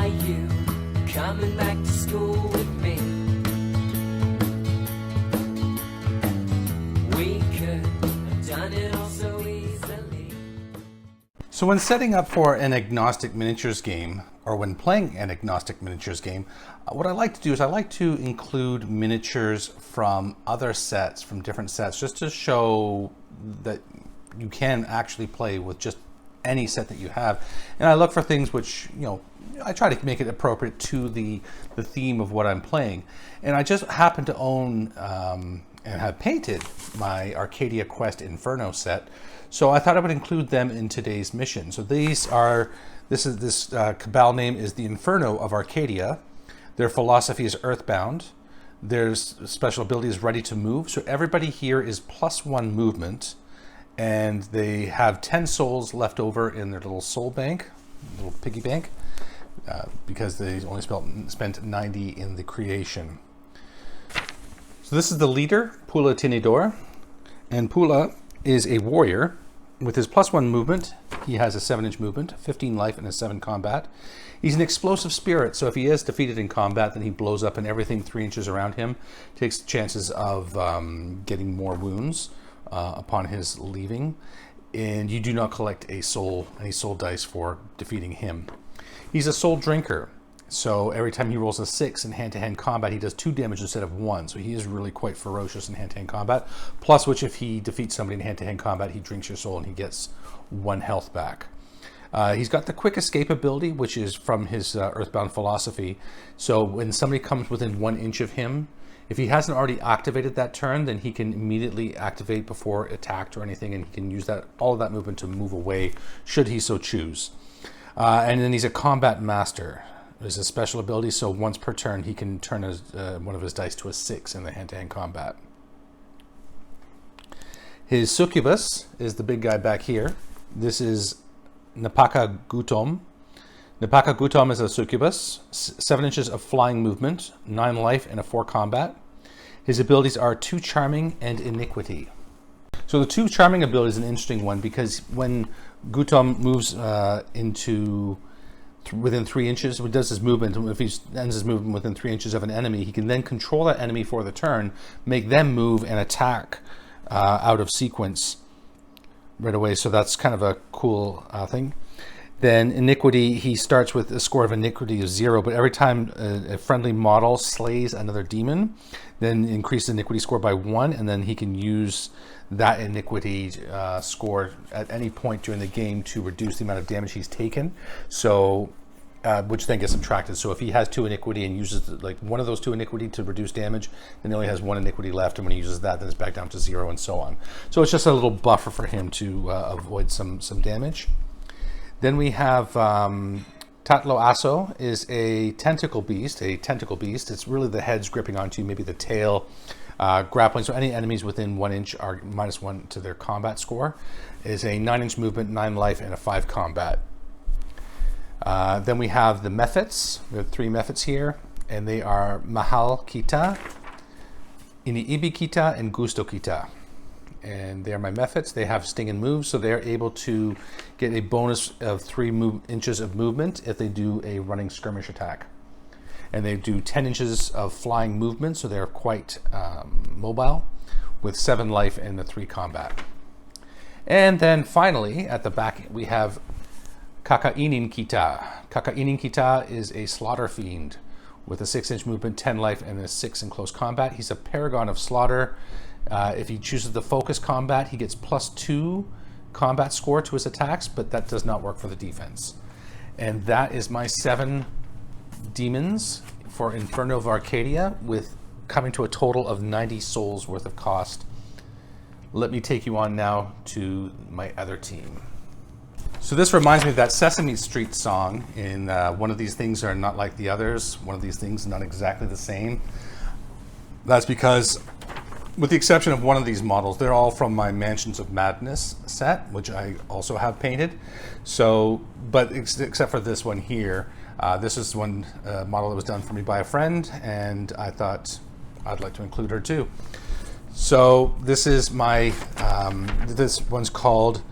Are you coming back to school with me? We could have done it all so easily. So when setting up for an agnostic miniatures game, or when playing an agnostic miniatures game, what I like to do is I like to include miniatures from other sets, from different sets, just to show that you can actually play with just any set that you have. And I look for things which, you know, I try to make it appropriate to the theme of what I'm playing. And I just happen to own and have painted my Arcadia Quest Inferno set, so I thought I would include them in today's mission. So this Cabal name is the Inferno of Arcadia. Their philosophy is earthbound. Their special ability is ready to move. So everybody here is +1 movement, and they have 10 souls left over in their little soul bank, little piggy bank, because they only spent 90 in the creation. So this is the leader, Pula Tinidore, and Pula is a warrior. With his +1 movement, he has a 7-inch movement, 15 life, and a 7 combat. He's an explosive spirit, so if he is defeated in combat, then he blows up and everything 3 inches around him takes chances of getting more wounds upon his leaving. And you do not collect any soul dice for defeating him. He's a soul drinker, so every time he rolls a 6 in hand-to-hand combat, he does 2 damage instead of 1. So he is really quite ferocious in hand-to-hand combat. Plus, which if he defeats somebody in hand-to-hand combat, he drinks your soul and he gets 1 health back. He's got the quick escape ability, which is from his Earthbound philosophy. So when somebody comes within 1 inch of him, if he hasn't already activated that turn, then he can immediately activate before attacked or anything, and he can use all of that movement to move away, should he so choose. And then he's a combat master. There's a special ability, so once per turn, he can turn one of his dice to a 6 in the hand-to-hand combat. His succubus is the big guy back here. This is Napaka Gutom. Napaka Gutom is a succubus, 7 inches of flying movement, 9 life, and a 4 combat. His abilities are 2 charming and iniquity. So the 2 charming ability is an interesting one, because when Gutom moves within 3 inches, he does his movement, if he ends his movement within 3 inches of an enemy, he can then control that enemy for the turn, make them move and attack out of sequence right away. So that's kind of a cool thing. Then iniquity, he starts with a score of iniquity of 0, but every time a friendly model slays another demon, then increase the iniquity score by 1, and then he can use that iniquity score at any point during the game to reduce the amount of damage he's taken. So, which then gets subtracted. So if he has 2 iniquity and uses like one of those 2 iniquity to reduce damage, then he only has 1 iniquity left, and when he uses that, then it's back down to 0, and so on. So it's just a little buffer for him to avoid some damage. Then we have Tatlo Aso is a tentacle beast. It's really the heads gripping onto you, maybe the tail, grappling. So any enemies within 1 inch are -1 to their combat score. Is a 9-inch movement, 9 life, and a 5 combat. Then we have the Mephits. We have 3 Mephits here, and they are Mahal Kita, Iniibi Kita, and Gusto Kita. And they're my Mephits. They have sting and move, so they're able to get a bonus of 3 inches of movement if they do a running skirmish attack. And they do 10 inches of flying movement, so they're quite mobile, with 7 life and the 3 combat. And then finally, at the back, we have Kakainin Kita. Kakainin Kita is a slaughter fiend with a 6-inch movement, 10 life, and a 6 in close combat. He's a paragon of slaughter. If he chooses the focus combat, he gets +2 combat score to his attacks, but that does not work for the defense. And that is my 7 demons for Inferno of Arcadia, with coming to a total of 90 souls worth of cost. Let me take you on now to my other team. So this reminds me of that Sesame Street song in One of These Things Are Not Like the Others. One of these things not exactly the same. That's because, with the exception of one of these models, they're all from my Mansions of Madness set, which I also have painted. So, but except for this one here, this is one model that was done for me by a friend, and I thought I'd like to include her too. So this is my, this one's called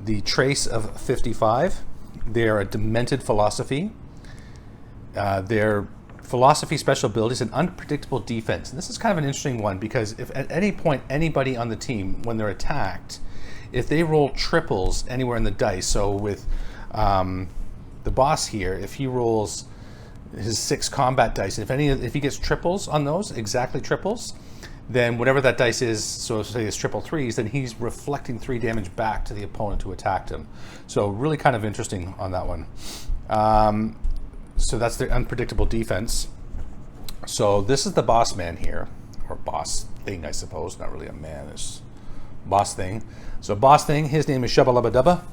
the Trace of 55. They are a demented philosophy. Their philosophy, special abilities, and unpredictable defense. And this is kind of an interesting one because if at any point anybody on the team, when they're attacked, if they roll triples anywhere in the dice, so with the boss here, if he rolls his 6 combat dice, if he gets triples on those, exactly triples, then whatever that dice is, so say it's triple 3s, then he's reflecting 3 damage back to the opponent who attacked him. So really kind of interesting on that one. So that's the unpredictable defense. So this is the boss man here, or boss thing, I suppose. Not really a man, it's boss thing. So boss thing, his name is Shabba-Lubba-Dubba.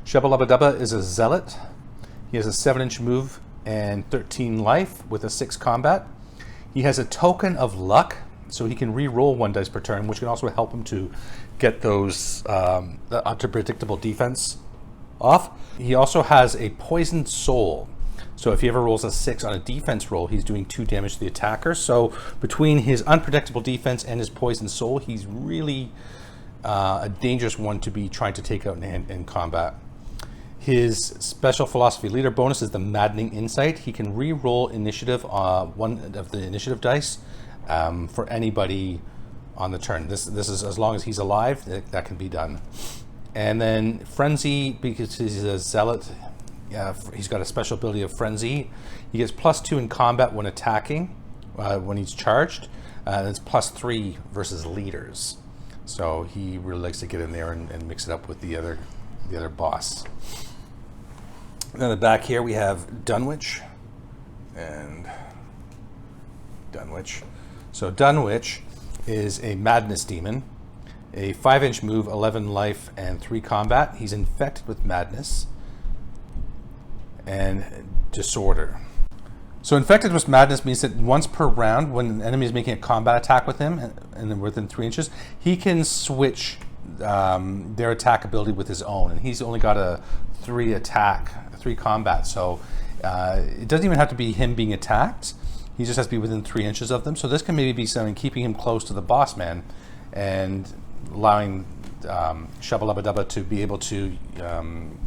Shabba-Lubba-Dubba is a zealot. He has a 7-inch move and 13 life with a 6 combat. He has a token of luck, so he can re-roll 1 dice per turn, which can also help him to get those the unpredictable defense off. He also has a poisoned soul. So if he ever rolls a 6 on a defense roll, he's doing 2 damage to the attacker. So between his unpredictable defense and his poisoned soul, he's really a dangerous one to be trying to take out in combat. His special philosophy leader bonus is the maddening insight. He can re-roll initiative, 1 of the initiative dice for anybody on the turn. This is as long as he's alive, that can be done. And then frenzy, because he's a zealot, he's got a special ability of frenzy. He gets +2 in combat when attacking, when he's charged. It's +3 versus leaders. So he really likes to get in there and mix it up with the other boss. And then the back here we have Dunwich and Dunwich. So Dunwich is a madness demon, a 5-inch move, 11 life, and 3 combat. He's infected with madness and disorder. So infected with madness means that once per round, when an enemy is making a combat attack with him and then within 3 inches, he can switch their attack ability with his own, and he's only got a 3 combat. So it doesn't even have to be him being attacked. He just has to be within 3 inches of them. So this can maybe be something keeping him close to the boss man and allowing Shabba-Lubba-Dubba to be able to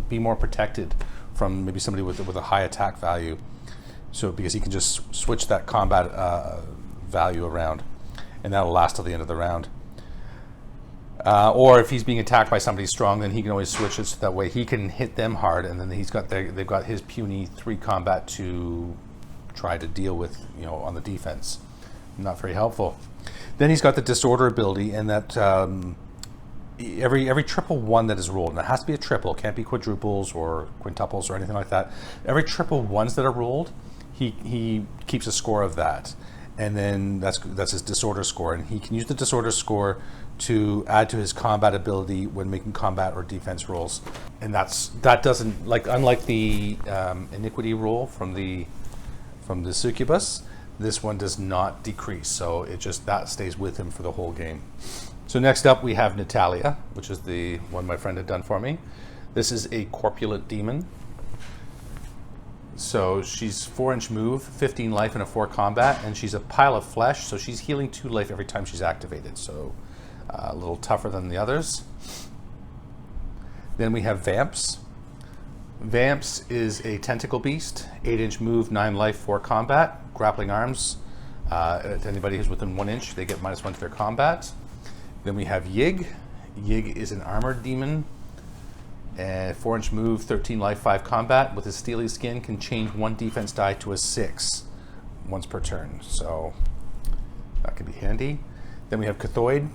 be more protected from maybe somebody with a high attack value. So because he can just switch that combat value around, and that'll last till the end of the round. Or if he's being attacked by somebody strong, then he can always switch it so that way he can hit them hard, and then they've got his puny 3 combat to try to deal with, on the defense. Not very helpful. Then he's got the disorder ability, and that every triple 1 that is rolled, and it has to be a triple, can't be quadruples or quintuples or anything like that. Every triple 1s that are rolled, he keeps a score of that, and then that's his disorder score, and he can use the disorder score to add to his combat ability when making combat or defense rolls. And that doesn't, unlike the iniquity roll from the succubus, this one does not decrease, so that stays with him for the whole game. So next up we have Natalya, which is the one my friend had done for me. This is a corpulent demon. So she's 4-inch move, 15 life, and a 4 combat, and she's a pile of flesh, so she's healing 2 life every time she's activated, so a little tougher than the others. Then we have Vamps. Vamps is a tentacle beast, 8-inch move, 9 life, 4 combat, grappling arms. To anybody who's within 1 inch, they get -1 to their combat. Then we have Yig. Yig is an armored demon, and 4-inch move, 13 life, 5 combat. With his steely skin, can change 1 defense die to a 6 once per turn, so that could be handy. Then we have Cthoid.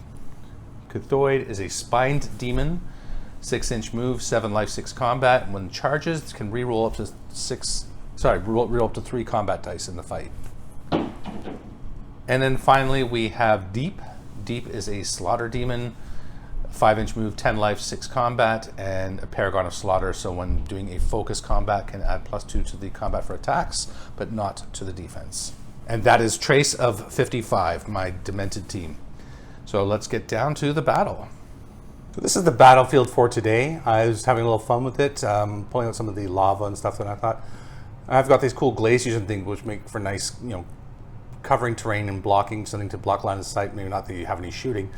Cthoid is a spined demon, 6-inch move, 7 life, 6 combat. When charges, can re-roll up to roll up to 3 combat dice in the fight. And then finally we have Deep. Deep is a slaughter demon, 5-inch move, 10 life, 6 combat, and a paragon of slaughter. So when doing a focus combat, can add +2 to the combat for attacks, but not to the defense. And that is Trace of 55, my demented team. So let's get down to the battle. So this is the battlefield for today. I was having a little fun with it, pulling out some of the lava and stuff, and I thought, I've got these cool glaciers and things which make for nice, covering terrain and blocking, something to block line of sight. Maybe not that you have any shooting,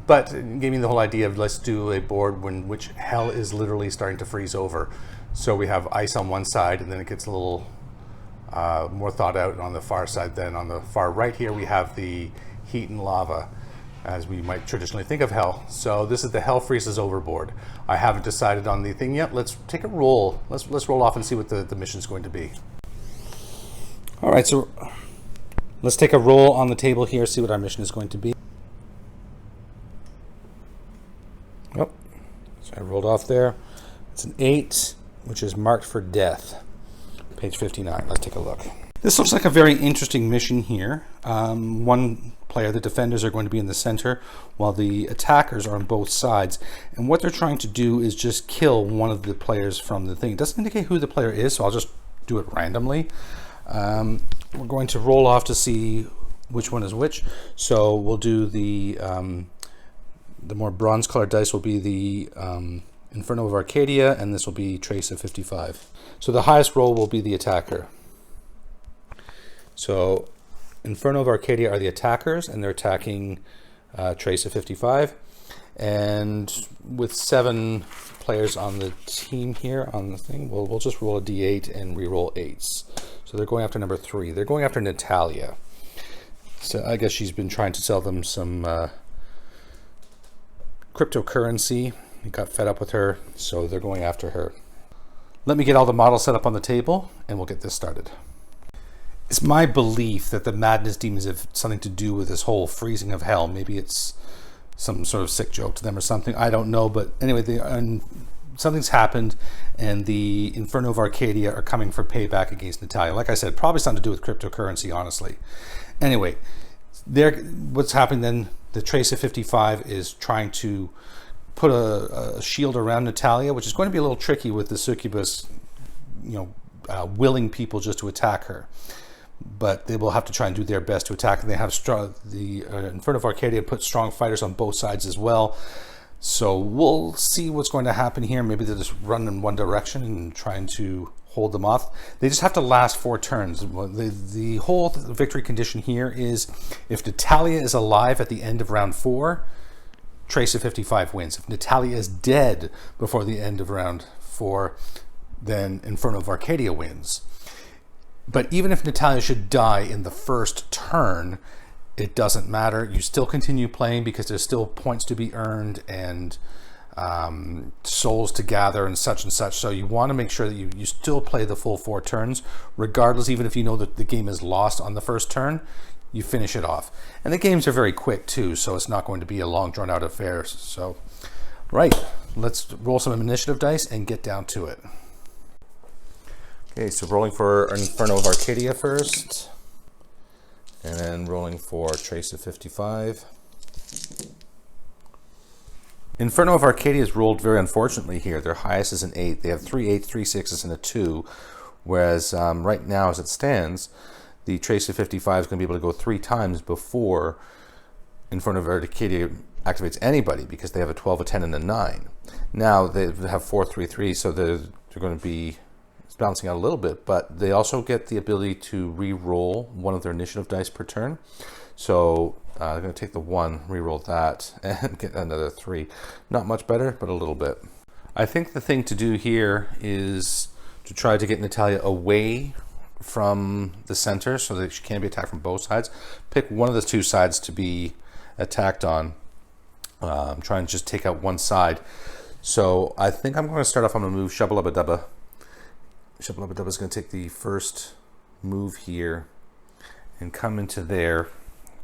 but it gave me the whole idea of let's do a board which hell is literally starting to freeze over. So we have ice on one side, and then it gets a little more thought out on the far side than on the far right. Here we have the heat and lava, as we might traditionally think of hell. So this is the Hell Freezes Overboard. I haven't decided on the thing yet. Let's take a roll. Let's roll off and see what the mission is going to be. All right, so let's take a roll on the table here, see what our mission is going to be. Oh, so I rolled off there. It's an 8, which is marked for death. Page 59. Let's take a look. This looks like a very interesting mission here. One player, the defenders, are going to be in the center, while the attackers are on both sides. And what they're trying to do is just kill one of the players from the thing. It doesn't indicate who the player is, so I'll just do it randomly. We're going to roll off to see which one is which. So we'll do the more bronze-colored dice will be the Inferno of Arcadia, and this will be Trace of 55. So the highest roll will be the attacker. So Inferno of Arcadia are the attackers, and they're attacking Trace of 55. And with 7 players on the team here on the thing, we'll just roll a d8 and re-roll 8s. So they're going after number 3. They're going after Natalya. So I guess she's been trying to sell them some cryptocurrency. He got fed up with her, so they're going after her. Let me get all the models set up on the table, and we'll get this started. It's my belief that the madness demons have something to do with this whole freezing of hell. Maybe it's some sort of sick joke to them or something. I don't know, but anyway, something's happened, and the Inferno of Arcadia are coming for payback against Natalya. Like I said, probably something to do with cryptocurrency, honestly. Anyway, what's happening then, the Trace of 55 is trying to put a shield around Natalya, which is going to be a little tricky with the succubus, willing people just to attack her. But they will have to try and do their best to attack. And they have the Inferno of Arcadia put strong fighters on both sides as well. So we'll see what's going to happen here. Maybe they'll just run in one direction and trying to hold them off. They just have to last 4 turns. The whole victory condition here is if Natalya is alive at the end of round 4, Trace of 55 wins. If Natalya is dead before the end of round 4, then Inferno of Arcadia wins. But even if Natalya should die in the first turn, it doesn't matter. You still continue playing because there's still points to be earned and souls to gather and such. So you want to make sure that you still play the full 4 turns, regardless, even if you know that the game is lost on the first turn, you finish it off. And the games are very quick too, so it's not going to be a long drawn out affair. So, right, let's roll some initiative dice and get down to it. Okay, so rolling for Inferno of Arcadia first, and then rolling for Trace of 55. Inferno of Arcadia is rolled very unfortunately here. Their highest is an 8. They have 3 8s, 3 6s, and a 2, whereas right now as it stands, the Trace of 55 is going to be able to go 3 times before Inferno of Arcadia activates anybody, because they have a 12, a 10, and a 9. Now they have 4 3 3, so they're going to be balancing out a little bit, but they also get the ability to re-roll one of their initiative dice per turn. So they're going to take the 1, re-roll that, and get another 3. Not much better, but a little bit. I think the thing to do here is to try to get Natalya away from the center so that she can be attacked from both sides. Pick one of the 2 sides to be attacked on. Try and just take out one side. So I think I'm going to start off, I'm going to move Shabba-Lubba-Dubba. Shabba-Lubba-Dubba is going to take the first move here and come into there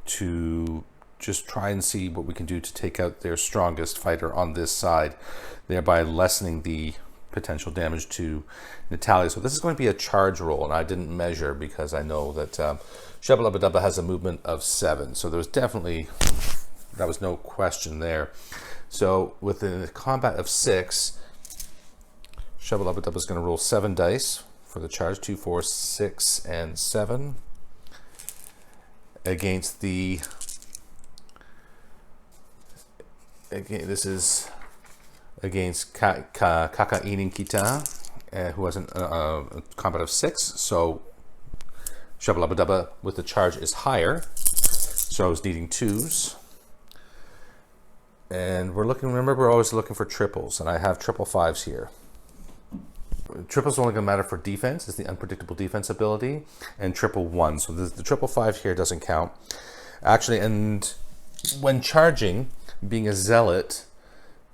to just try and see what we can do to take out their strongest fighter on this side, thereby lessening the potential damage to Natalya. So this is going to be a charge roll, and I didn't measure because I know that Shabba-Lubba-Dubba has a movement of 7. So there was definitely, that was no question there. So with a combat of 6, Shabba-Lubba-Dubba is going to roll 7 dice for the charge, 2, 4, 6, and 7 against the. Again, this is against Kakainin Kita, who has a combat of 6. So Shabba-Lubba-Dubba with the charge is higher, so I was needing 2s. And we're looking. Remember, we're always looking for triples, and I have triple 5s here. triple's only going to matter for defense. It's the unpredictable defense ability, and triple 1. So the triple 5 here doesn't count. Actually, and when charging, being a zealot,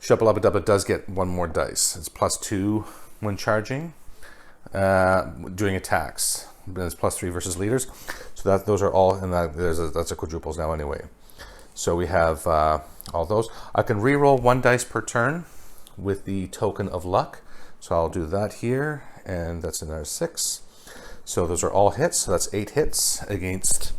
Shabalabadaba does get one more dice. It's +2 when charging, doing attacks. It's +3 versus leaders. So those are all, and that's a quadruples now anyway. So we have all those. I can re-roll 1 dice per turn with the token of luck. So I'll do that here, and that's another 6. So those are all hits. So that's 8 hits against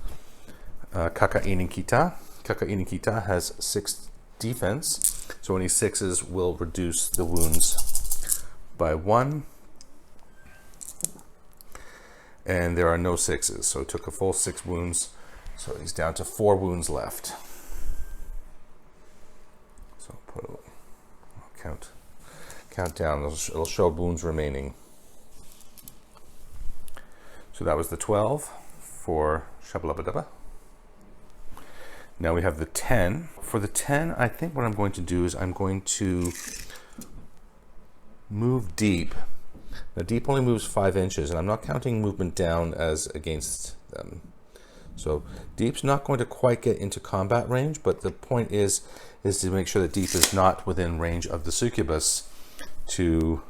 Kakainin Kita. Kakainin Kita has 6 defense. So any 6s will reduce the wounds by 1. And there are no 6s. So it took a full 6 wounds. So he's down to 4 wounds left. So I'll count down. It'll show wounds remaining. So that was the 12 for Shabalabadaba. Now we have the 10. For the 10, I think what I'm going to do is I'm going to move deep. Now deep only moves 5 inches, and I'm not counting movement down as against them. So deep's not going to quite get into combat range, but the point is to make sure that deep is not within range of the succubus to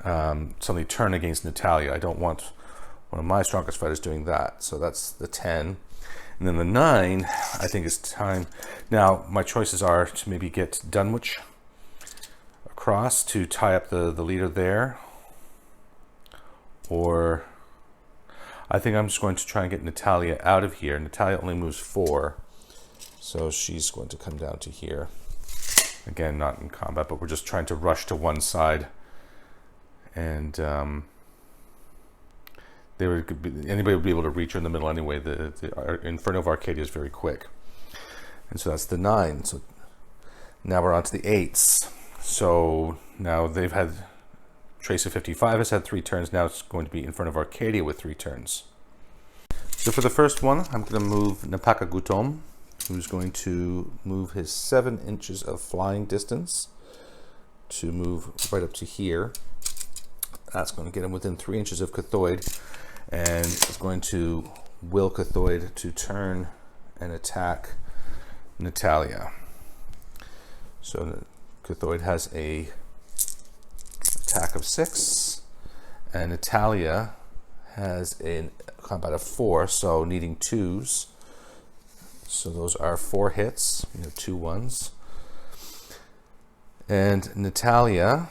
suddenly turn against Natalya. I don't want one of my strongest fighters doing that. So that's the 10. And then the 9, I think it's time. Now, my choices are to maybe get Dunwich across to tie up the leader there. Or I think I'm just going to try and get Natalya out of here. Natalya only moves 4. So she's going to come down to here. Again, not in combat, but we're just trying to rush to one side. And anybody would be able to reach her in the middle anyway. The Inferno of Arcadia is very quick. And so that's the 9. So now we're on to the 8s. So now they've had Trace of 55 has had 3 turns. Now it's going to be Inferno of Arcadia with 3 turns. So for the first one, I'm going to move Napaka Gutom, who's going to move his 7 inches of flying distance to move right up to here. That's going to get him within 3 inches of Cathoid, and it's going to will Cathoid to turn and attack Natalya. So Cathoid has a attack of 6, and Natalya has a combat of 4, so needing 2s. So those are 4 hits, 2 1s. And Natalya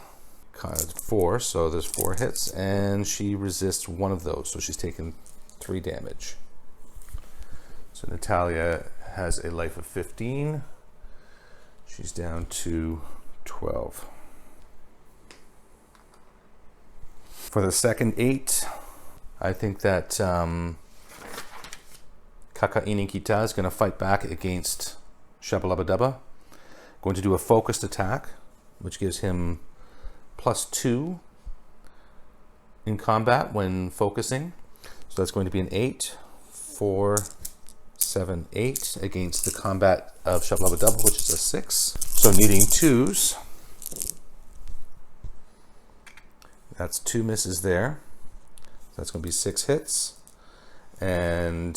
got 4, so there's 4 hits, and she resists 1 of those, so she's taken 3 damage. So Natalya has a life of 15. She's down to 12. For the second 8, I think that Kakainin Kita is going to fight back against Shabalabadaba. Going to do a focused attack, which gives him +2 in combat when focusing. So that's going to be an 8, 4, 7, 8 against the combat of Shabalabadaba, which is a 6. So needing 2s. That's 2 misses there. That's going to be 6 hits. And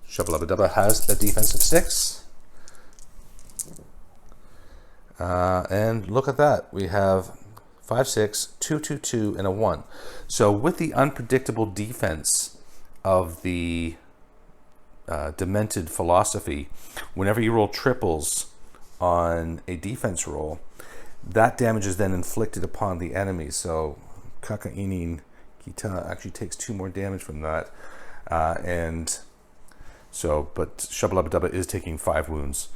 Shabalabadaba has a defense of 6. And look at that. We have 5, 6, 2, 2, 2, and a 1. So with the unpredictable defense of the demented philosophy, whenever you roll triples on a defense roll, that damage is then inflicted upon the enemy. So Kakainin Kita actually takes 2 more damage from that. But Shabalabadaba is taking 5 wounds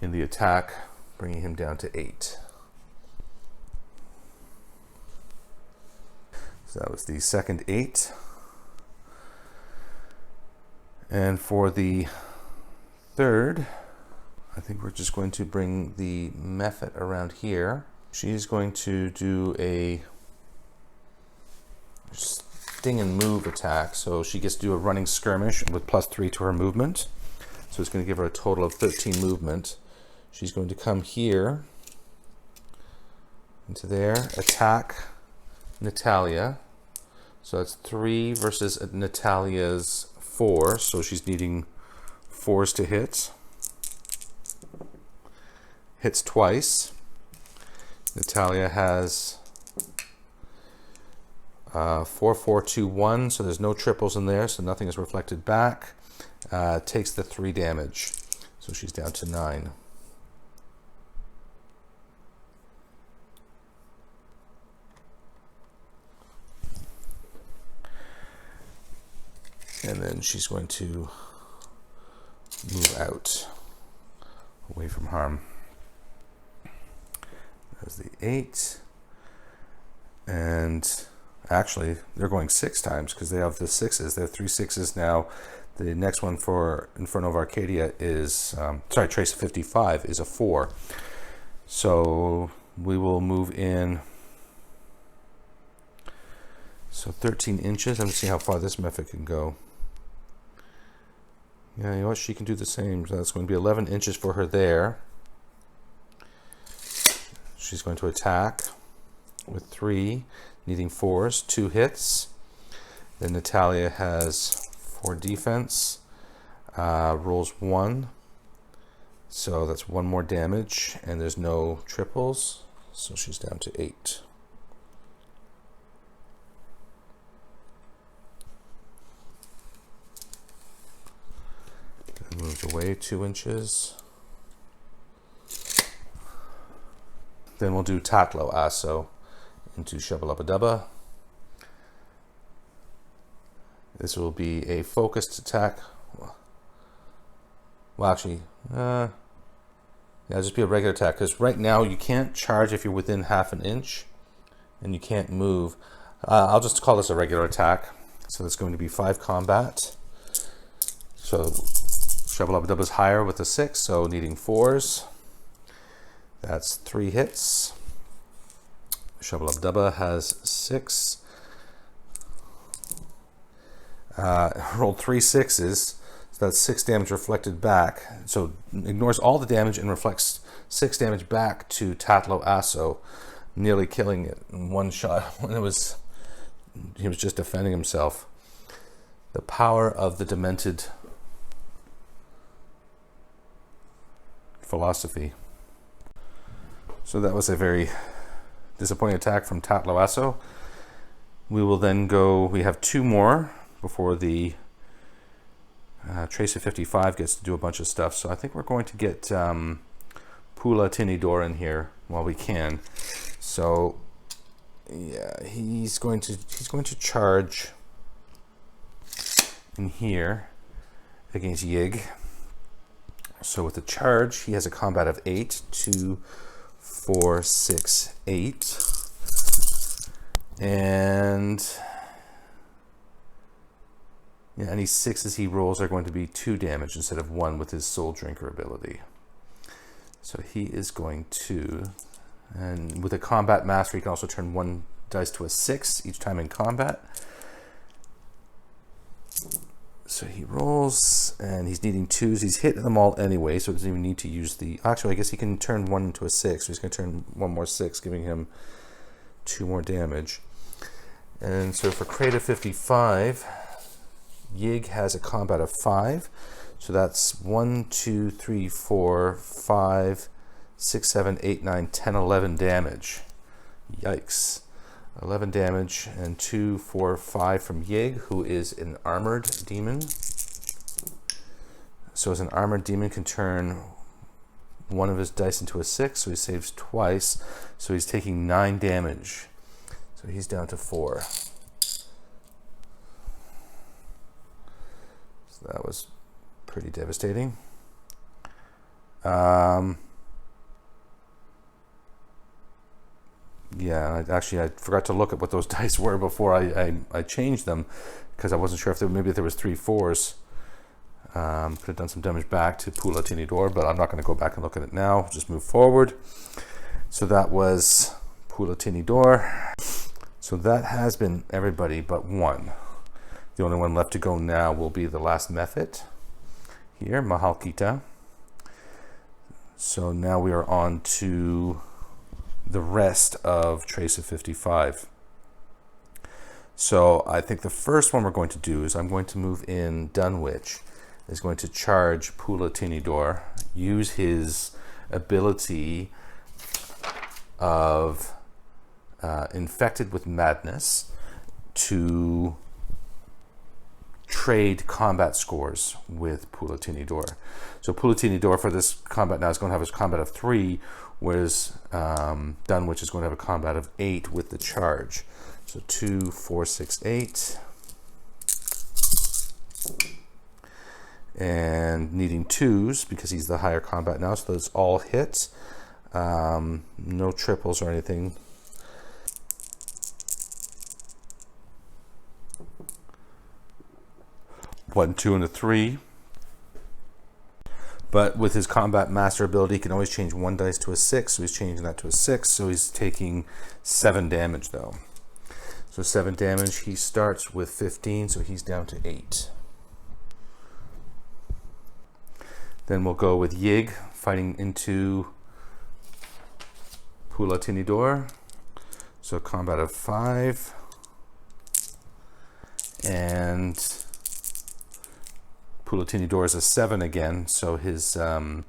in the attack, bringing him down to 8. So that was the second 8. And for the third, I think we're just going to bring the Mephit around here. She's going to do a sting and move attack. So she gets to do a running skirmish with +3 to her movement. So it's going to give her a total of 13 movement. She's going to come here into there, attack Natalya. So that's 3 versus Natalya's 4. So she's needing 4s to hit. Hits twice. Natalya has 4, 4, 2, 1. So there's no triples in there, so nothing is reflected back. Takes the 3 damage. So she's down to 9. And then she's going to move out, away from harm. There's the 8. And actually, they're going 6 times because they have the 6s. They have 3 6s now. The next one for Inferno of Arcadia is, Trace of 55 is a 4. So we will move in. So 13 inches. I'm going to see how far this method can go. Yeah, you know what? She can do the same. So that's going to be 11 inches for her there. She's going to attack with 3, needing 4s, 2 hits. Then Natalya has 4 defense, rolls 1. So that's 1 more damage, and there's no triples. So she's down to 8. Moves away 2 inches. Then we'll do Tatlo Asso into Shabba-Lubba-Dubba. This will be a focused attack. Well, actually, yeah, just be a regular attack, because right now you can't charge if you're within half an inch, and you can't move. I'll just call this a regular attack. So it's going to be 5 combat. So Shabba-Lubba-Dubba is higher with a 6, so needing 4s. That's 3 hits. Shabba-Lubba-Dubba has 6. Rolled 3 6s, so that's 6 damage reflected back. So ignores all the damage and reflects 6 damage back to Tatlo Asso, nearly killing it in one shot when he was just defending himself. The power of the demented philosophy. So that was a very disappointing attack from Tatlo Asso. We will then go, we have 2 more before the Trace of 55 gets to do a bunch of stuff. So I think we're going to get Pula Tinidore in here while we can. So yeah, he's going to charge in here against Yig. So with the charge, he has a combat of 8, 2, 4, 6, 8. And yeah, any 6s he rolls are going to be 2 damage instead of 1 with his Soul Drinker ability. So he is going to, and with a combat master, he can also turn 1 dice to a 6 each time in combat. So he rolls, and he's needing 2s. He's hitting them all anyway, so he doesn't even need to use the... Actually, I guess he can turn 1 into a 6. So he's going to turn 1 more 6, giving him 2 more damage. And so for Crate of 55, Yig has a combat of 5. So that's 1, 2, 3, 4, 5, 6, 7, 8, 9, 10, 11 damage. Yikes. 11 damage, and 2, 4, 5 from Yig, who is an armored demon. So as an armored demon can turn 1 of his dice into a 6, so he saves twice. So he's taking 9 damage. So he's down to 4. So that was pretty devastating. Yeah, I forgot to look at what those dice were before I changed them, because I wasn't sure if maybe there was 3 4s. Could have done some damage back to Pula Tinidore, but I'm not going to go back and look at it now. Just move forward. So that was Pula Tinidore. So that has been everybody but 1. The only one left to go now will be the last method here, Mahalkita. So now we are on to the rest of Trace of 55. So I think the first one we're going to do is I'm going to move in Dunwich, is going to charge Pula Tinidore, use his ability of Infected with Madness to trade combat scores with Pula Tinidore. So Pula Tinidore for this combat now is going to have his combat of 3, whereas Dunwich is going to have a combat of 8 with the charge. So 2, 4, 6, 8. And needing 2s because he's the higher combat now, so those all hit. No triples or anything. One, 2, and a 3. But with his combat master ability, he can always change 1 dice to a 6, so he's changing that to a 6, so he's taking 7 damage though. So 7 damage, he starts with 15, so he's down to 8. Then we'll go with Yig, fighting into Pula Tinidore. So combat of 5. And Pula Tinidore is a 7 again, so his so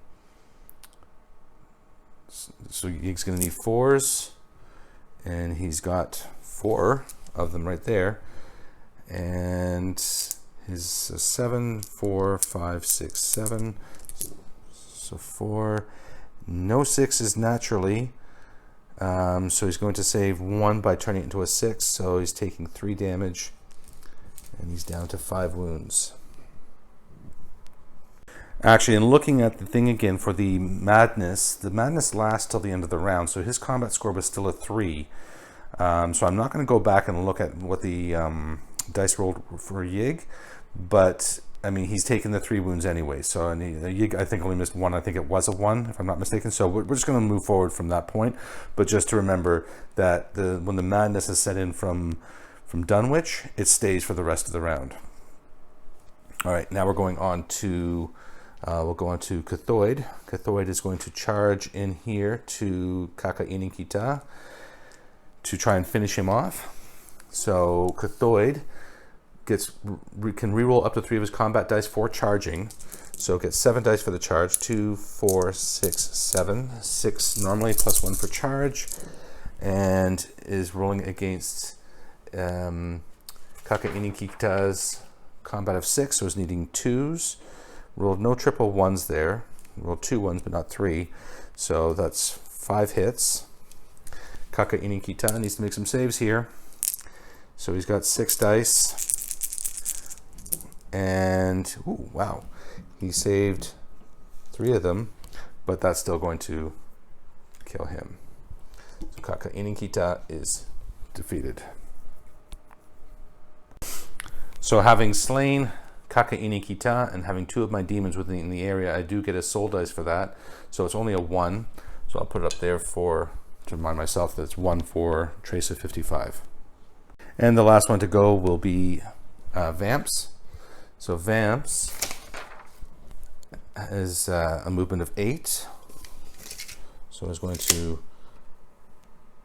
Yig's going to need 4s, and he's got 4 of them right there, and his 7, 4, 5, 6, 7. So 4, no 6s naturally, so he's going to save 1 by turning it into a 6, so he's taking 3 damage, and he's down to 5 wounds. Actually, in looking at the thing again for the madness lasts till the end of the round, so his combat score was still a 3. So I'm not going to go back and look at what the dice rolled for Yig, but I mean, he's taken the 3 wounds anyway. So Yig, I think, only missed 1. I think it was a 1, if I'm not mistaken. So we're just going to move forward from that point. But just to remember that when the madness is set in from Dunwich, it stays for the rest of the round. All right, now we're going on to we'll go on to Cathoid. Cathoid is going to charge in here to Kakainikita to try and finish him off. So Cathoid can reroll up to 3 of his combat dice for charging. So gets 7 dice for the charge, 2, 4, 6, 7. 6 normally plus 1 for charge, and is rolling against Kakainikita's combat of 6, so is needing 2s. Rolled no triple 1s there. Rolled 2 1s, but not 3. So that's 5 hits. Kakainikita needs to make some saves here. So he's got 6 dice. And, ooh, wow. He saved 3 of them, but that's still going to kill him. So Kakainikita is defeated. So having slain Kakainikita and having 2 of my demons within the area, I do get a soul dice for that. So it's only a 1. So I'll put it up there to remind myself that it's 1 for Trace of 55. And the last one to go will be Vamps. So Vamps is a movement of 8. So I was going to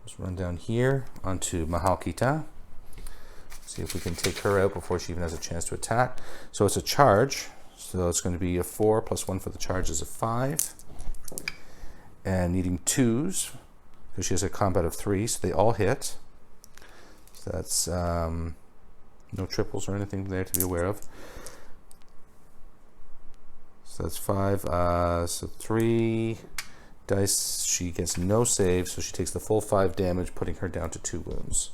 just run down here onto Mahalkita. See if we can take her out before she even has a chance to attack. So it's a charge. So it's going to be a 4 plus 1 for the charge is a 5. And needing 2s because she has a combat of 3, so they all hit. So that's no triples or anything there to be aware of. So that's 5. So 3 dice. She gets no save, so she takes the full 5 damage, putting her down to 2 wounds.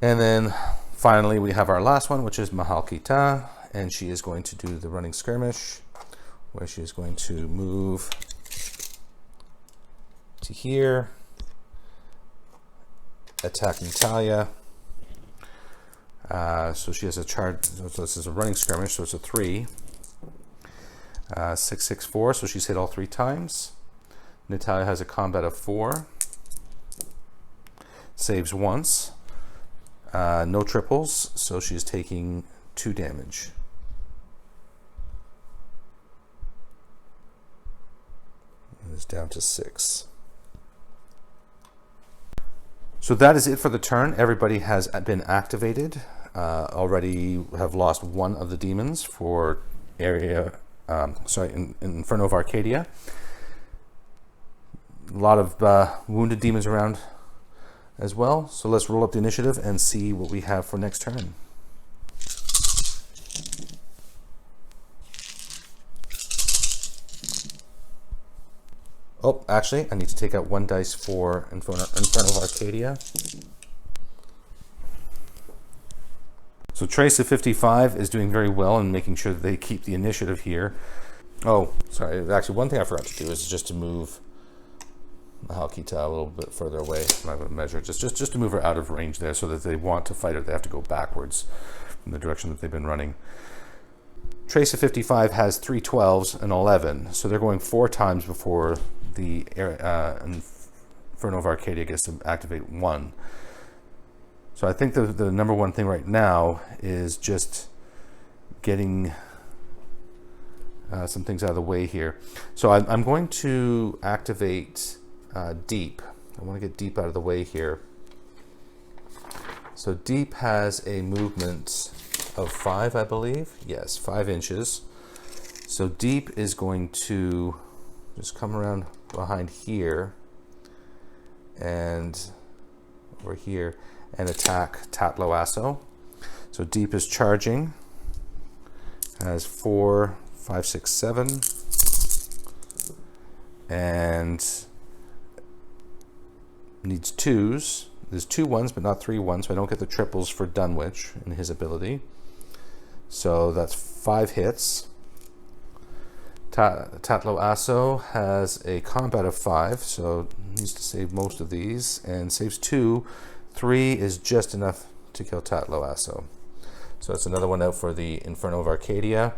And then finally we have our last one, which is Mahalkita, and she is going to do the running skirmish, where she is going to move to here, attack Natalya. So she has a charge, so this is a running skirmish, so it's a 3. 6, 6, 4, so she's hit all 3 times. Natalya has a combat of 4. Saves once. No triples, so she's taking 2 damage. It's down to 6. So that is it for the turn. Everybody has been activated. Already have lost one of the demons for Inferno of Arcadia. A lot of wounded demons around as well. So let's roll up the initiative and see what we have for next turn. Oh, actually, I need to take out one dice for Inferno of Arcadia. So Trace of 55 is doing very well in making sure that they keep the initiative here. Oh, sorry. Actually, one thing I forgot to do is just to move Halkita a little bit further away. I'm going to measure just to move her out of range there, so that if they want to fight her, they have to go backwards from the direction that they've been running. Trace of 55 has 3 12s and 11, so they're going 4 times before the Inferno of Arcadia gets to activate 1. So I think the number one thing right now is just getting some things out of the way here. So I'm going to activate Deep. I want to get Deep out of the way here. So Deep has a movement of 5, I believe. Yes, 5 inches. So Deep is going to just come around behind here and over here and attack Natalya. So Deep is charging, has 4, 5, 6, 7, and needs 2s. There's 2 1s, but not 3 1s, so I don't get the triples for Dunwich in his ability. So that's 5 hits. Natalya has a combat of 5, so needs to save most of these, and saves 2. 3 is just enough to kill Natalya. So that's another one out for the Inferno of Arcadia,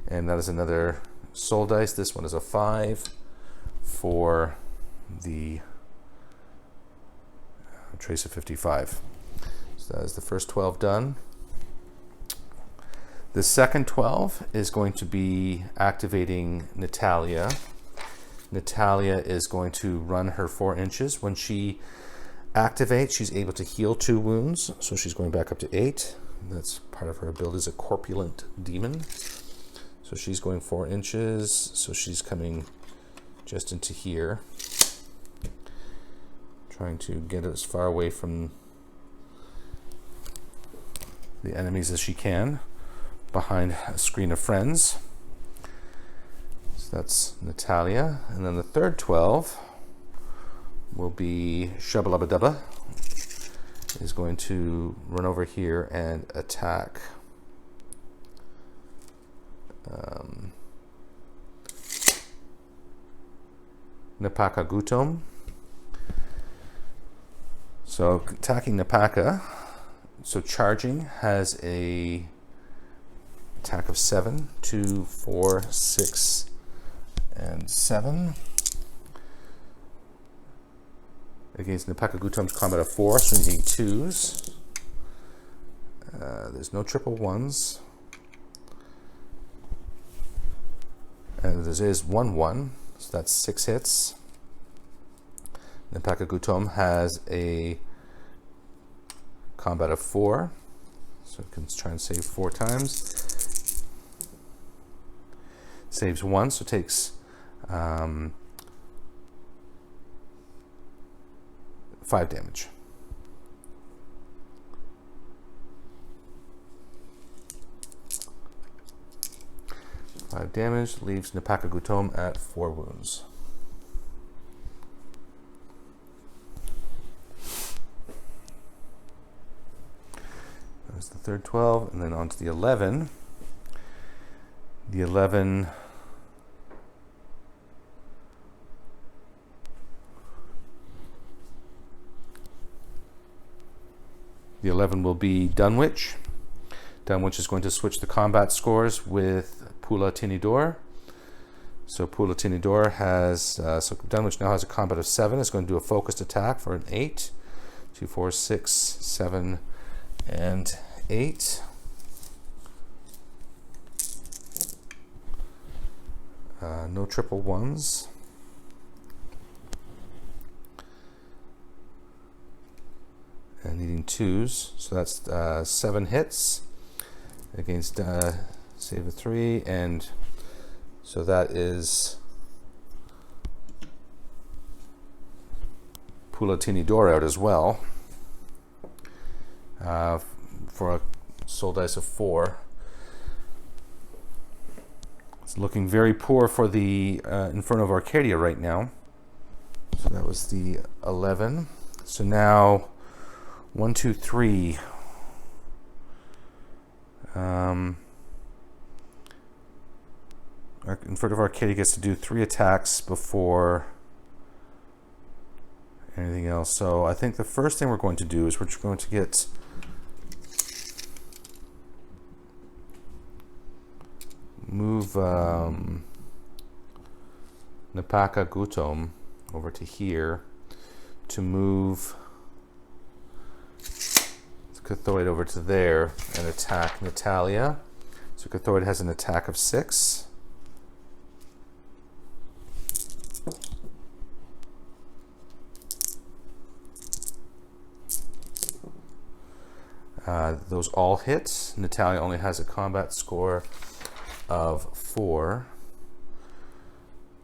and that is another soul dice. This one is a 5 for the Trace of 55. So that is the first 12 done. The second 12 is going to be activating Natalya. Natalya is going to run her 4 inches. When she activates, she's able to heal 2 wounds, so she's going back up to 8. That's part of her ability as a corpulent demon. So she's going 4 inches, so she's coming just into here, trying to get as far away from the enemies as she can, behind a screen of friends. So that's Natalya. And then the third 12 will be Shabba is going to run over here and attack Napaka Gutom. So attacking Napaka, so charging, has a attack of 7, 2, 4, 6, and 7. Against Napaka Gutom's combat of 4, so we need 2s. There's no triple 1s. And there is 1 1, so that's 6 hits. Napaka Gutom has a combat of 4, so it can try and save 4 times. Saves 1, so takes 5 damage. Five damage leaves Napaka Gutom at 4 wounds. That's the third 12, and then on to the 11. The 11 will be Dunwich. Dunwich is going to switch the combat scores with Pula Tinidore. So Pula Tinidore has, so Dunwich now has a combat of 7. It's going to do a focused attack for an 8. 2, 4, 6, 7, and 8. No triple 1s. and needing 2s. So that's 7 hits against save of 3, and so that is Pula Tinidore out as well for a soul dice of 4. It's looking very poor for the Inferno of Arcadia right now. So that was the 11. So now 1, 2, 3. Inferno of Arcadia gets to do 3 attacks before anything else. So I think the first thing we're going to do is we're going to get move Napaka Gutom over to here to move Cathoid over to there and attack Natalya. So Cathoid has an attack of 6. Those all hit. Natalya only has a combat score of 4.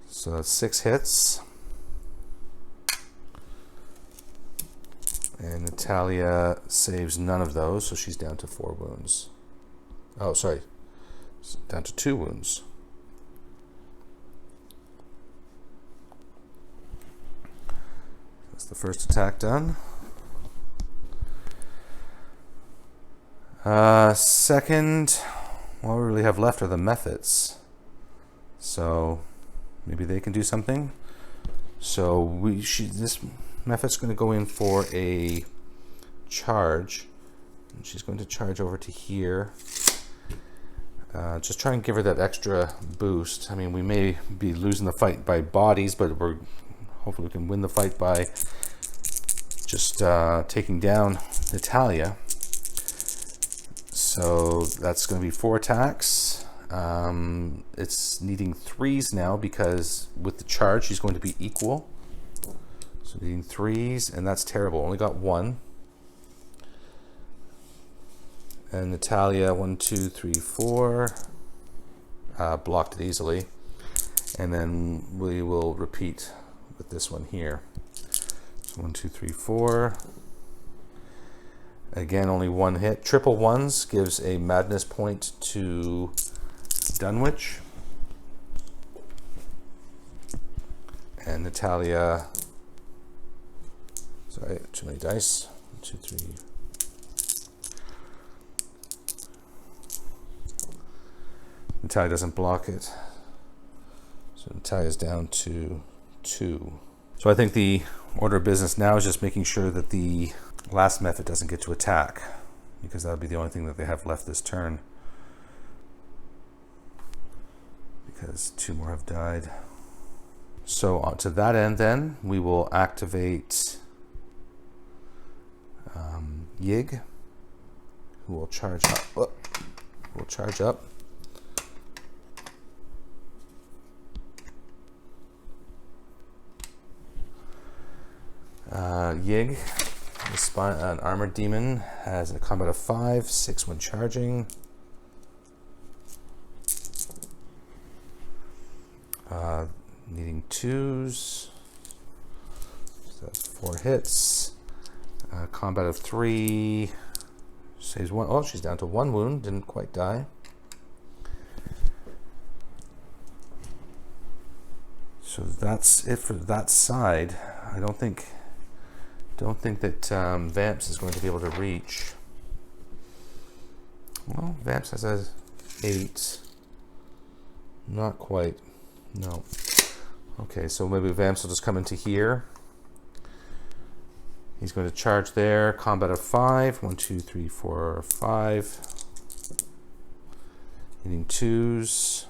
So that's 6 hits. And Natalya saves none of those, so she's down to 4 wounds. Oh, sorry. Down to 2 wounds. That's the first attack done. Second, all we really have left are the methods. So maybe they can do something. So this method's going to go in for a charge. And she's going to charge over to here. Just try and give her that extra boost. I mean, we may be losing the fight by bodies, but hopefully we can win the fight by just taking down Natalya. So that's going to be 4 attacks. It's needing 3s now because with the charge she's going to be equal. So needing 3s, and that's terrible. Only got 1. And Natalya, 1, 2, 3, 4. Blocked it easily. And then we will repeat with this one here. So 1, 2, 3, 4. Again, only 1 hit. Triple 1s gives a madness point to Dunwich. And Natalya, sorry, too many dice. 1, 2, 3. Natalya doesn't block it. So Natalya's down to 2. So I think the order of business now is just making sure that the last method doesn't get to attack, because that would be the only thing that they have left this turn, because 2 more have died. So to that end then, we will activate Yig, who will charge up. Yig, an armored demon, has a combat of 5, 6 when charging. Needing 2s. So that's 4 hits. Combat of 3. Saves 1. Oh, she's down to 1 wound. Didn't quite die. So that's it for that side. I don't think that Vamps is going to be able to reach. Well, Vamps has a 8. Not quite. No. Okay, so maybe Vamps will just come into here. He's going to charge there. Combat of 5. 1, 2, 3, 4, 5. Needing 2s.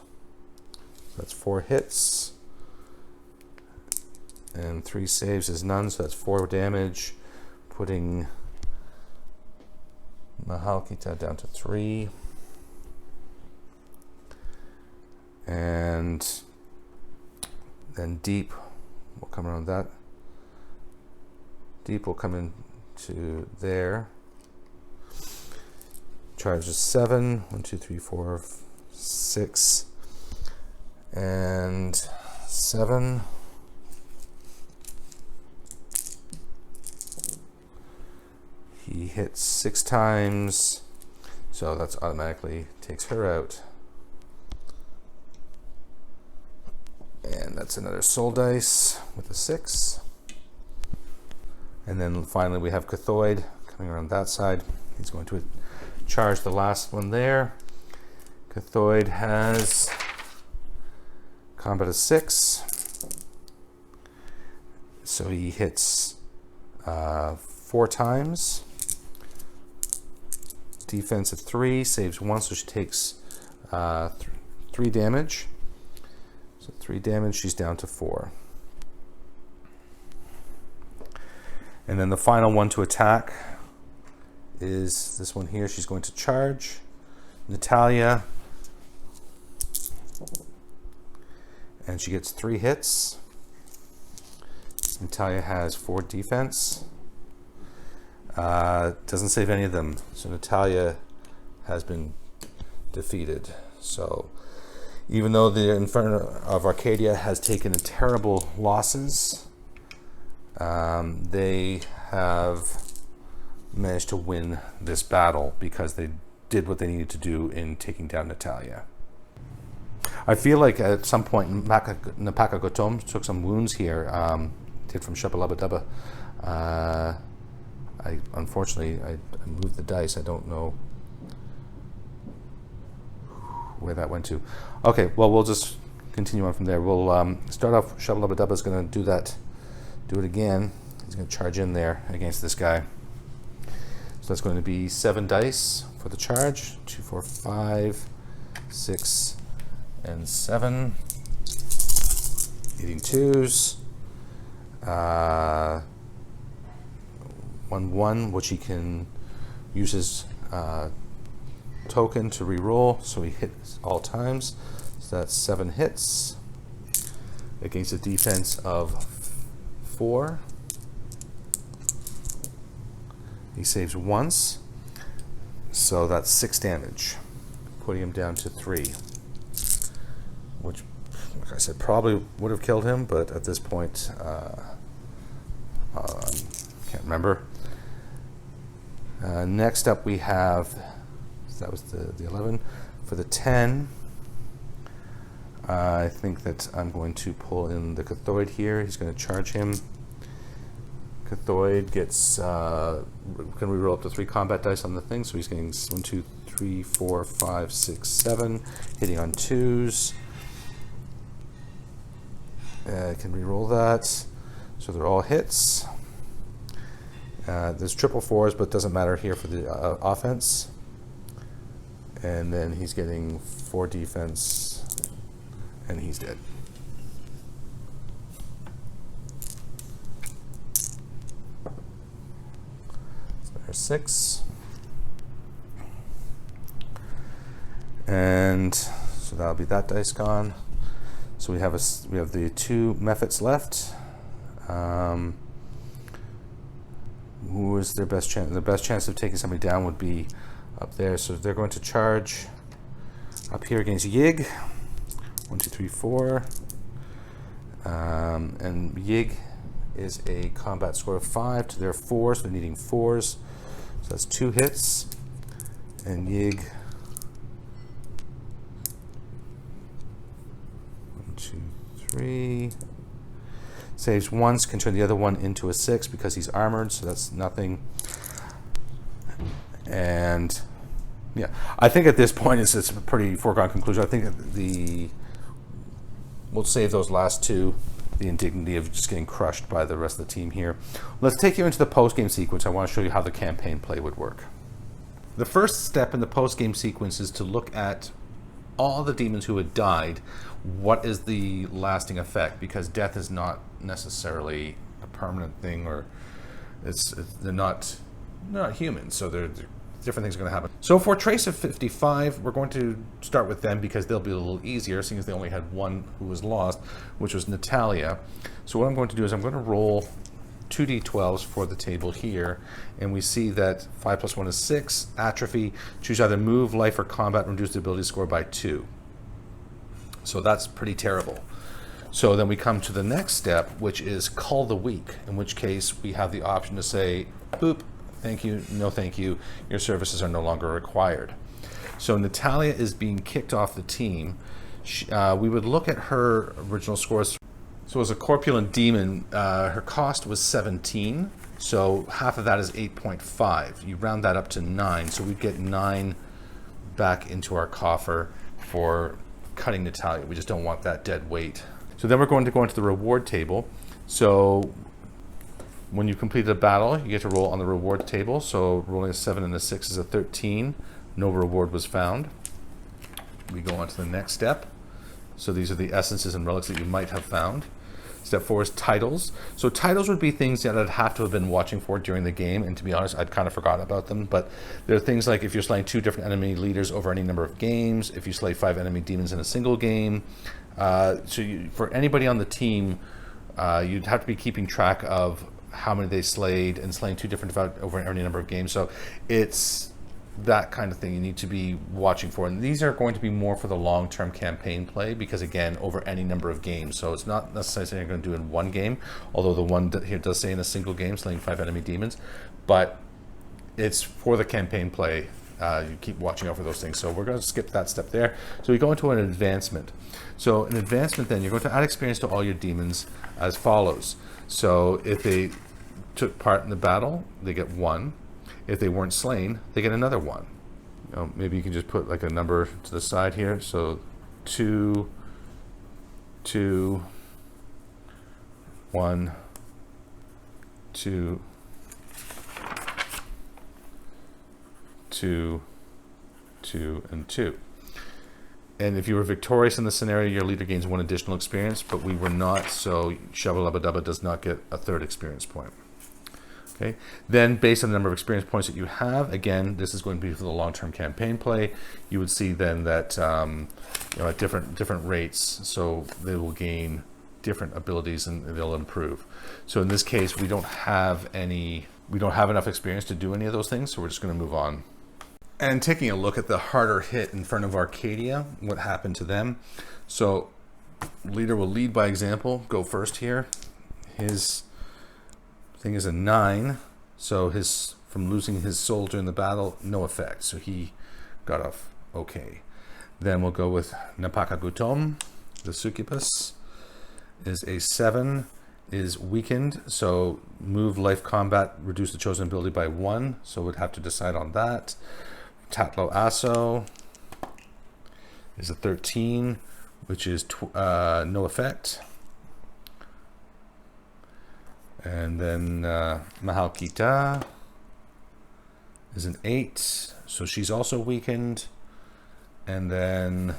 That's 4 hits. And 3 saves is none, so that's 4 damage. Putting Mahalkita down to 3. And then Deep will come around that. Deep will come in to there. Charges 7. 1, 2, 3, 4, 6, and 7. He hits 6 times, so that's automatically takes her out. And that's another soul dice with a 6. And then finally we have Cathoid coming around that side. He's going to charge the last one there. Cathoid has combat of 6. So he hits 4 times. Defense of 3, saves 1, so she takes 3 damage. So 3 damage, she's down to 4. And then the final one to attack is this one here. She's going to charge Natalya. And she gets 3 hits. Natalya has 4 defense. Doesn't save any of them. So Natalya has been defeated. So even though the Inferno of Arcadia has taken terrible losses, they have managed to win this battle because they did what they needed to do in taking down Natalya. I feel like at some point Napaka Gotom took some wounds here, did from Shabalabadaba. Unfortunately, I moved the dice. I don't know where that went to. Okay, well, we'll just continue on from there. We'll start off. Shabalabadaba is going to do it again. He's going to charge in there against this guy. So that's going to be 7 dice for the charge. 2, 4, 5, 6, and 7. Hitting 2s. 1, 1, which he can use his token to re-roll, so he hits all times. So that's 7 hits against a defense of 4. He saves once, so that's 6 damage, putting him down to 3, which, like I said, probably would have killed him, but at this point, can't remember. Next up we have, so that was the 11. For the 10, I think that I'm going to pull in the Cathoid here. He's going to charge him. Cathoid gets, can we roll up to 3 combat dice on the thing? So he's getting 1, 2, 3, 4, 5, 6, 7, hitting on 2s. Can we roll that? So they're all hits. There's triple 4s, but it doesn't matter here for the offense. And then he's getting 4 defense, and he's dead. So there's 6. And so that'll be that dice gone. So we have the 2 Mephits left. Who is their best chance? The best chance of taking somebody down would be up there. So they're going to charge up here against Yig. 1, 2, 3, 4. And Yig is a combat score of 5 to their 4, so they're needing 4s. So that's 2 hits. And Yig, 1, 2, 3. Saves once, can turn the other one into a 6 because he's armored, so that's nothing. And yeah, I think at this point it's a pretty foregone conclusion. I think that we'll save those last 2, the indignity of just getting crushed by the rest of the team here. Let's take you into the post-game sequence. I want to show you how the campaign play would work. The first step in the post-game sequence is to look at all the demons who had died. What is the lasting effect? Because death is not necessarily a permanent thing, or they're not human, so different things are going to happen. So for Trace of 55, we're going to start with them because they'll be a little easier, seeing as they only had one who was lost, which was Natalya. So what I'm going to do is I'm going to roll 2d12s for the table here, and we see that 5 plus 1 is 6. Atrophy, choose either move, life, or combat, and reduce the ability score by 2. So that's pretty terrible. So then we come to the next step, which is Cull the Weak, in which case we have the option to say, boop, thank you, no thank you, your services are no longer required. So Natalya is being kicked off the team. We would look at her original scores. So as a corpulent demon, her cost was 17, so half of that is 8.5. You round that up to 9, so we get 9 back into our coffer for cutting Natalya. We just don't want that dead weight. So then we're going to go into the reward table. So when you complete a battle, you get to roll on the reward table. So rolling a 7 and a 6 is a 13. No reward was found. We go on to the next step. So these are the essences and relics that you might have found. Step 4 is titles. So titles would be things that I'd have to have been watching for during the game, and to be honest, I'd kind of forgotten about them. But there are things like if you're slaying 2 different enemy leaders over any number of games, if you slay 5 enemy demons in a single game. For anybody on the team, you'd have to be keeping track of how many they slayed and slaying 2 different over any number of games. So it's that kind of thing you need to be watching for, and these are going to be more for the long-term campaign play, because again, over any number of games. So it's not necessarily something you're going to do in one game, although the one here does say in a single game slaying 5 enemy demons, but it's for the campaign play. You keep watching out for those things. So we're going to skip that step there. So we go into an advancement. So an advancement, then you're going to add experience to all your demons as follows. So if they took part in the battle, they get 1. If they weren't slain, they get another 1. Maybe you can just put like a number to the side here. So 2, 2, 1, 2, 2, 2, and 2. And if you were victorious in the scenario, your leader gains 1 additional experience, but we were not, so Shabba Lubba Dubba does not get a 3rd experience point. Okay. Then, based on the number of experience points that you have, again, this is going to be for the long-term campaign play. You would see then that at different rates, so they will gain different abilities and they'll improve. So in this case, we don't have enough experience to do any of those things, so we're just going to move on. And taking a look at the harder hit Inferno of Arcadia, what happened to them? So, leader will lead by example. Go first here. His thing is a 9, so from losing his soul during the battle, no effect. So he got off okay. Then we'll go with Napaka Gutom, the succubus, is a 7, is weakened. So move, life, combat, reduce the chosen ability by 1. So we'd have to decide on that. Tatlo Aso is a 13, which is no effect. And then Mahalkita is an 8, so she's also weakened. And then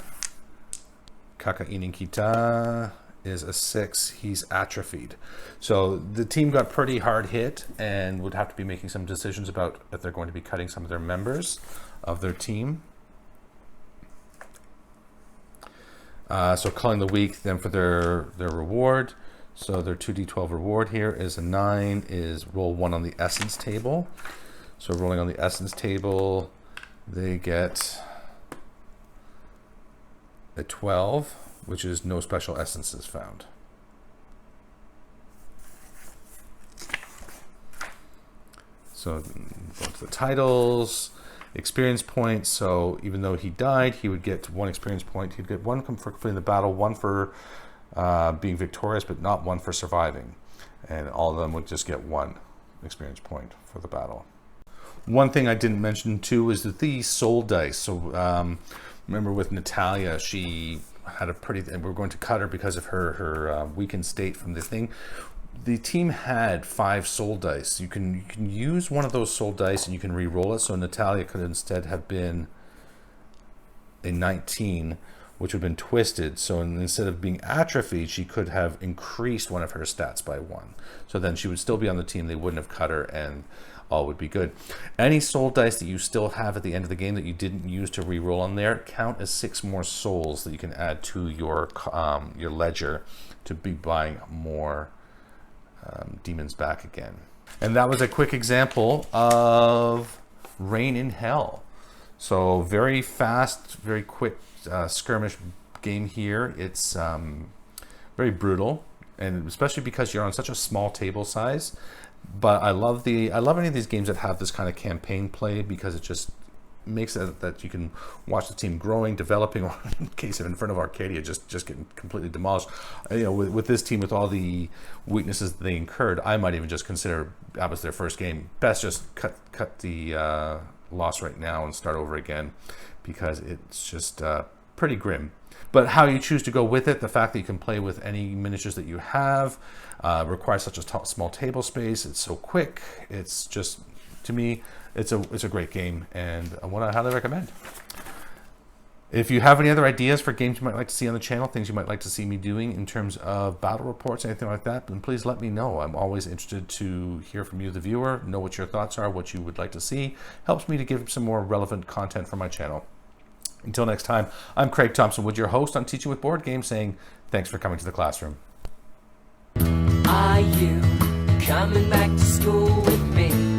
Kakaininkita is a 6, he's atrophied. So the team got pretty hard hit and would have to be making some decisions about if they're going to be cutting some of their members of their team. So culling the weak then for their reward. So their 2d12 reward here is a 9, is roll 1 on the essence table. So rolling on the essence table, they get a 12, which is no special essences found. So go to the titles, experience points. So even though he died, he would get 1 experience point. He'd get 1 for completing the battle, 1 for being victorious, but not 1 for surviving. And all of them would just get 1 experience point for the battle. One thing I didn't mention too is that these soul dice. So remember with Natalya, she had a pretty, and we're going to cut her because of her weakened state from the thing. The team had 5 soul dice. You can use one of those soul dice and you can re-roll it. So Natalya could instead have been a 19, which would have been twisted. So instead of being atrophied, she could have increased one of her stats by 1. So then she would still be on the team. They wouldn't have cut her and all would be good. Any soul dice that you still have at the end of the game that you didn't use to re-roll on there count as 6 more souls that you can add to your ledger to be buying more demons back again. And that was a quick example of Reign in Hell. So very fast, very quick skirmish game here. It's very brutal, and especially because you're on such a small table size. But I love any of these games that have this kind of campaign play, because it just makes it that you can watch the team growing, developing, or in case of Inferno of Arcadia, just getting completely demolished. With this team, with all the weaknesses that they incurred, I might even just consider that was their first game. Best just cut the loss right now and start over again, because it's just pretty grim. But how you choose to go with it, the fact that you can play with any miniatures that you have, requires such a small table space. It's so quick. It's just, to me, it's a great game, and one I highly recommend. If you have any other ideas for games you might like to see on the channel, things you might like to see me doing in terms of battle reports, anything like that, then please let me know. I'm always interested to hear from you, the viewer, know what your thoughts are, what you would like to see. Helps me to give some more relevant content for my channel. Until next time, I'm Craig Thompson-Wood, your host on Teaching with Board Games, saying thanks for coming to the classroom. Are you coming back to school with me?